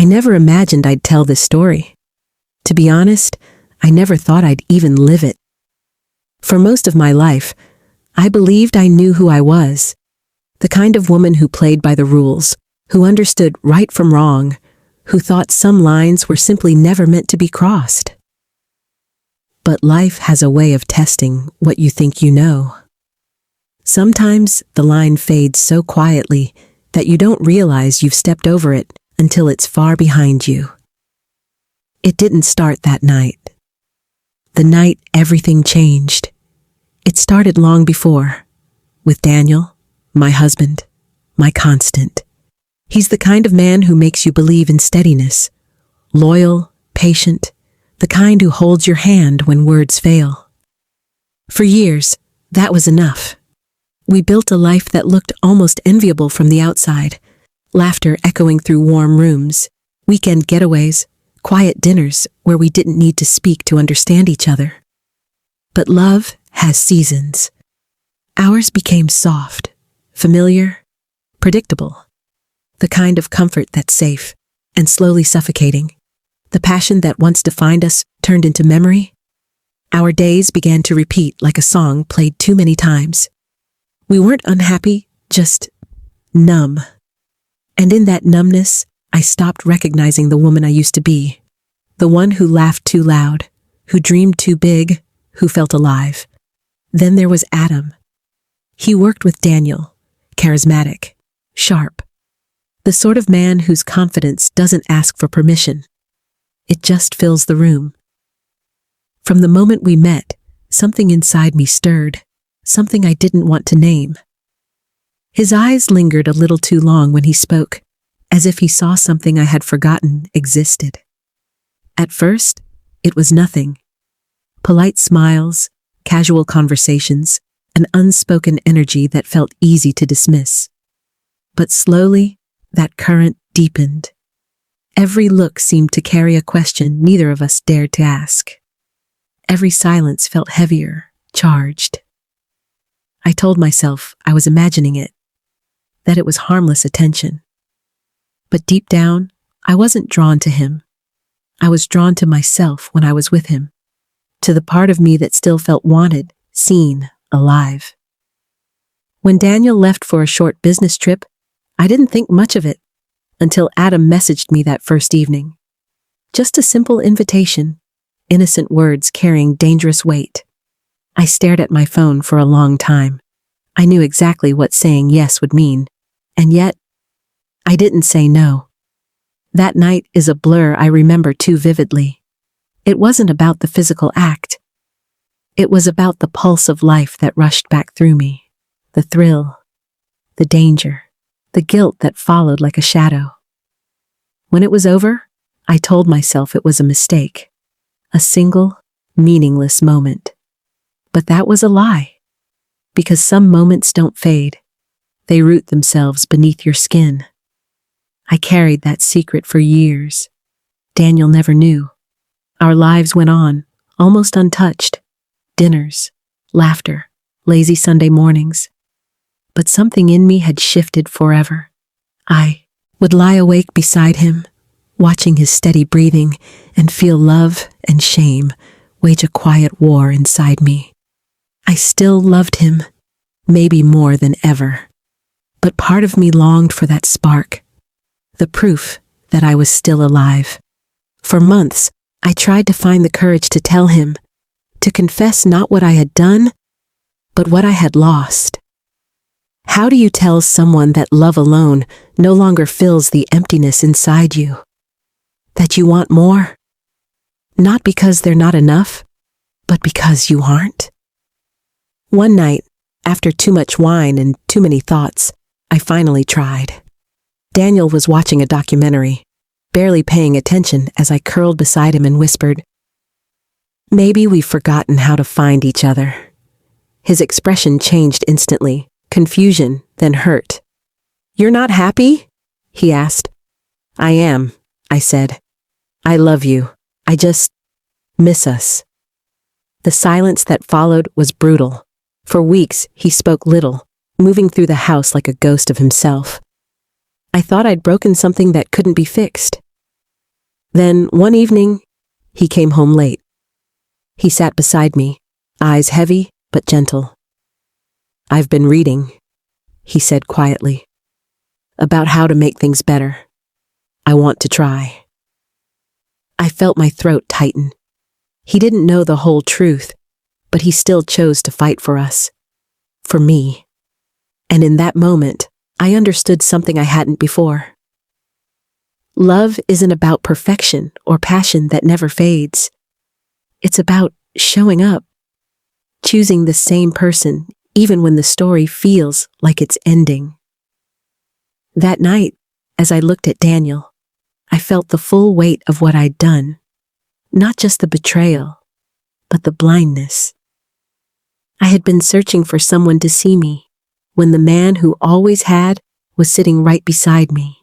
I never imagined I'd tell this story. To be honest, I never thought I'd even live it. For most of my life, I believed I knew who I was. The kind of woman who played by the rules, who understood right from wrong, who thought some lines were simply never meant to be crossed. But life has a way of testing what you think you know. Sometimes the line fades so quietly that you don't realize you've stepped over it until it's far behind you. It didn't start that night. The night everything changed. It started long before, with Daniel, my husband, my constant. He's the kind of man who makes you believe in steadiness, loyal, patient, the kind who holds your hand when words fail. For years, that was enough. We built a life that looked almost enviable from the outside, laughter echoing through warm rooms, weekend getaways, quiet dinners where we didn't need to speak to understand each other. But love has seasons. Ours became soft, familiar, predictable. The kind of comfort that's safe and slowly suffocating. The passion that once defined us turned into memory. Our days began to repeat like a song played too many times. We weren't unhappy, just numb. And in that numbness, I stopped recognizing the woman I used to be. The one who laughed too loud, who dreamed too big, who felt alive. Then there was Adam. He worked with Daniel, charismatic, sharp. The sort of man whose confidence doesn't ask for permission. It just fills the room. From the moment we met, something inside me stirred, something I didn't want to name. His eyes lingered a little too long when he spoke, as if he saw something I had forgotten existed. At first, it was nothing. Polite smiles, casual conversations, an unspoken energy that felt easy to dismiss. But slowly, that current deepened. Every look seemed to carry a question neither of us dared to ask. Every silence felt heavier, charged. I told myself I was imagining it, that it was harmless attention. But deep down, I wasn't drawn to him. I was drawn to myself when I was with him, to the part of me that still felt wanted, seen, alive. When Daniel left for a short business trip, I didn't think much of it until Adam messaged me that first evening. Just a simple invitation, innocent words carrying dangerous weight. I stared at my phone for a long time. I knew exactly what saying yes would mean, and yet, I didn't say no. That night is a blur I remember too vividly. It wasn't about the physical act. It was about the pulse of life that rushed back through me, the thrill, the danger, the guilt that followed like a shadow. When it was over, I told myself it was a mistake, a single, meaningless moment. But that was a lie, because some moments don't fade. They root themselves beneath your skin. I carried that secret for years. Daniel never knew. Our lives went on, almost untouched. Dinners, laughter, lazy Sunday mornings. But something in me had shifted forever. I would lie awake beside him, watching his steady breathing, and feel love and shame wage a quiet war inside me. I still loved him, maybe more than ever. But part of me longed for that spark, the proof that I was still alive. For months, I tried to find the courage to tell him, to confess not what I had done, but what I had lost. How do you tell someone that love alone no longer fills the emptiness inside you? That you want more? Not because they're not enough, but because you aren't? One night, after too much wine and too many thoughts, I finally tried. Daniel was watching a documentary, barely paying attention as I curled beside him and whispered, "Maybe we've forgotten how to find each other." His expression changed instantly, confusion, then hurt. "You're not happy?" he asked. "I am," I said. "I love you. I just miss us." The silence that followed was brutal. For weeks, he spoke little, moving through the house like a ghost of himself. I thought I'd broken something that couldn't be fixed. Then, one evening, he came home late. He sat beside me, eyes heavy but gentle. "I've been reading," he said quietly, "about how to make things better. I want to try." I felt my throat tighten. He didn't know the whole truth, but he still chose to fight for us. For me. And in that moment, I understood something I hadn't before. Love isn't about perfection or passion that never fades. It's about showing up, choosing the same person even when the story feels like it's ending. That night, as I looked at Daniel, I felt the full weight of what I'd done. Not just the betrayal, but the blindness. I had been searching for someone to see me, when the man who always had was sitting right beside me.